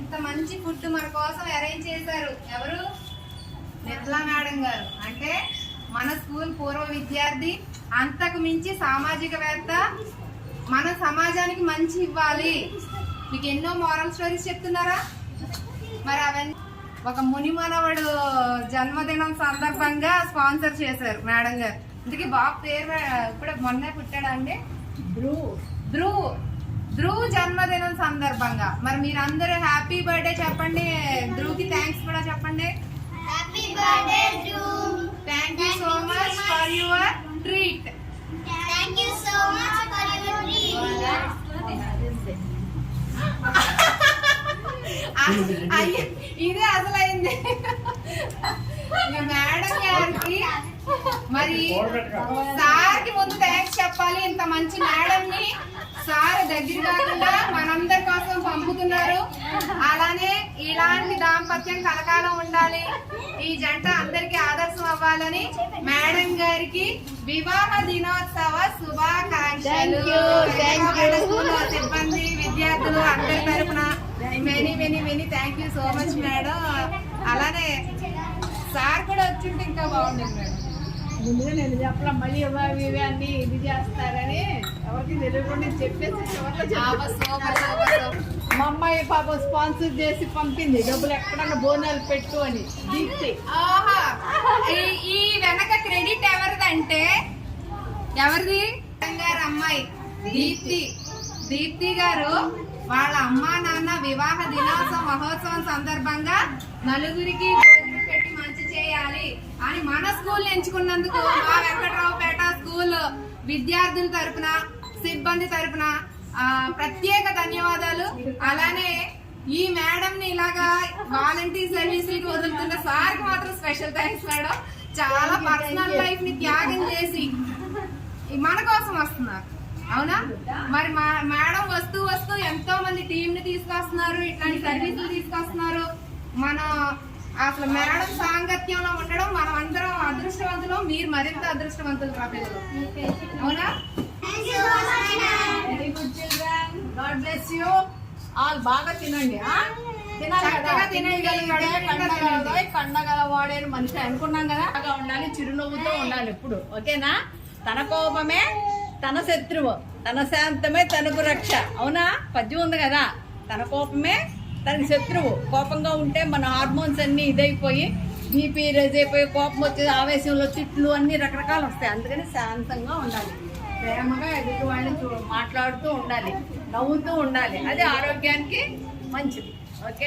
ఇంత మంచి ఫుడ్ మన కోసం అరేంజ్ చేశారు. ఎవరు? నిర్మలా మేడం గారు. అంటే మన స్కూల్ పూర్వ విద్యార్థి, అంతకు మించి సామాజికవేత్త, మన సమాజానికి మంచి ఇవ్వాలి. మీకు ఎన్నో మోరల్ స్టోరీస్ చెప్తున్నారా? మరి అవన్నీ ఒక ముని మనవడు జన్మదినం సందర్భంగా స్పాన్సర్ చేశారు మేడం గారు. ఇందుకే బాబు పేరు ఇప్పుడు మొన్నే పుట్టాడండి, ధ్రువ్ జన్మదినం సందర్భంగా. మరి మీరందరూ హ్యాపీ బర్త్డే చెప్పండి. ధ్రువ్కి థ్యాంక్స్ కూడా చెప్పండి. Happy birthday Dhruv. Thank you so much for your treat. Thank you so much for your treat. ఇదే అసలైంది. మేడం గారికి మరి సార్కి ముందు థ్యాంక్స్ చెప్పాలి. ఇంత మంచి మేడం ని సార్ దగ్గర కాకుండా మనందరి కోసం పంపుతున్నారు. అలానే ఇలాంటి దాంపత్యం కలకాలం ఉండాలి. ఈ జంట అందరికి ఆదర్శం అవ్వాలని మేడం గారికి వివాహ దినోత్సవ శుభాకాంక్షలు. సిబ్బంది, విద్యార్థులు అందరి తరఫున many many many thank you so much madam. అలానే సార్ కూడా వచ్చింటే ఇంకా బాగుండేది మేడం. ముందుగా నేను చెప్పలా, మళ్ళీ ఇవి అన్ని ఇది చేస్తారని ఎవరికి తెలియకుండా చెప్పేసి మా అమ్మాయి పాప స్పాన్సర్ చేసి పంపింది. డబ్బులు ఎక్కడన్నా బోనాలు పెట్టు అని. దీప్తి. ఈ వెనక క్రెడిట్ ఎవరిదంటే ఎవరిది? గారు అమ్మాయి దీప్తి గారు వాళ్ళ అమ్మా నాన్న వివాహ దినోత్సవ మహోత్సవం సందర్భంగా నలుగురికి భోజనం పెట్టి మంచి చేయాలి అని మన స్కూల్ ఎంచుకున్నందుకు మా వెంకటరావుపేట స్కూల్ విద్యార్థుల తరపున, సిబ్బంది తరపున ప్రత్యేక ధన్యవాదాలు. అలానే ఈ మేడం ని ఇలాగా వాలంటీర్ సర్వీసులకి వదులుతున్న సార్కి మాత్రం స్పెషల్ థ్యాంక్స్ మేడం. చాలా పర్సనల్ లైఫ్ ని త్యాగం చేసి మన కోసం వస్తున్నారు. అవునా? మరి మేడం వస్తూ ఎంతో మంది టీం ని తీసుకొస్తున్నారు, ఇట్లాంటి సర్వీసులు తీసుకొస్తున్నారు. మన అసలు మేడం సాంగత్యంలో ఉండడం మనం అందరం అదృష్టవంతులు. మీరు మరింత అదృష్టవంతులు పిల్లలు. అవునా? Very good children. God bless you all. బాగా తినండి. కండగల వాడే మనిషి అనుకున్నాం కదా, బాగా ఉండాలి, చిరునవ్వుతో ఉండాలి ఎప్పుడు. ఓకేనా? తన కోపమే తన శత్రువు, తన శాంతమే తనకు రక్ష. అవునా? పద్యం ఉంది కదా, తన కోపమే తనకి శత్రువు. కోపంగా ఉంటే మన హార్మోన్స్ అన్ని ఇదైపోయి బీపీ రైజ్ అయిపోయి కోపం వచ్చేది, ఆవేశంలో తిట్లు అన్ని రకరకాలు వస్తాయి. అందుకని శాంతంగా ఉండాలి, ప్రేమగా ఎదుటి వాళ్ళని మాట్లాడుతూ ఉండాలి, నవ్వుతూ ఉండాలి. అది ఆరోగ్యానికి మంచిది. ఓకే.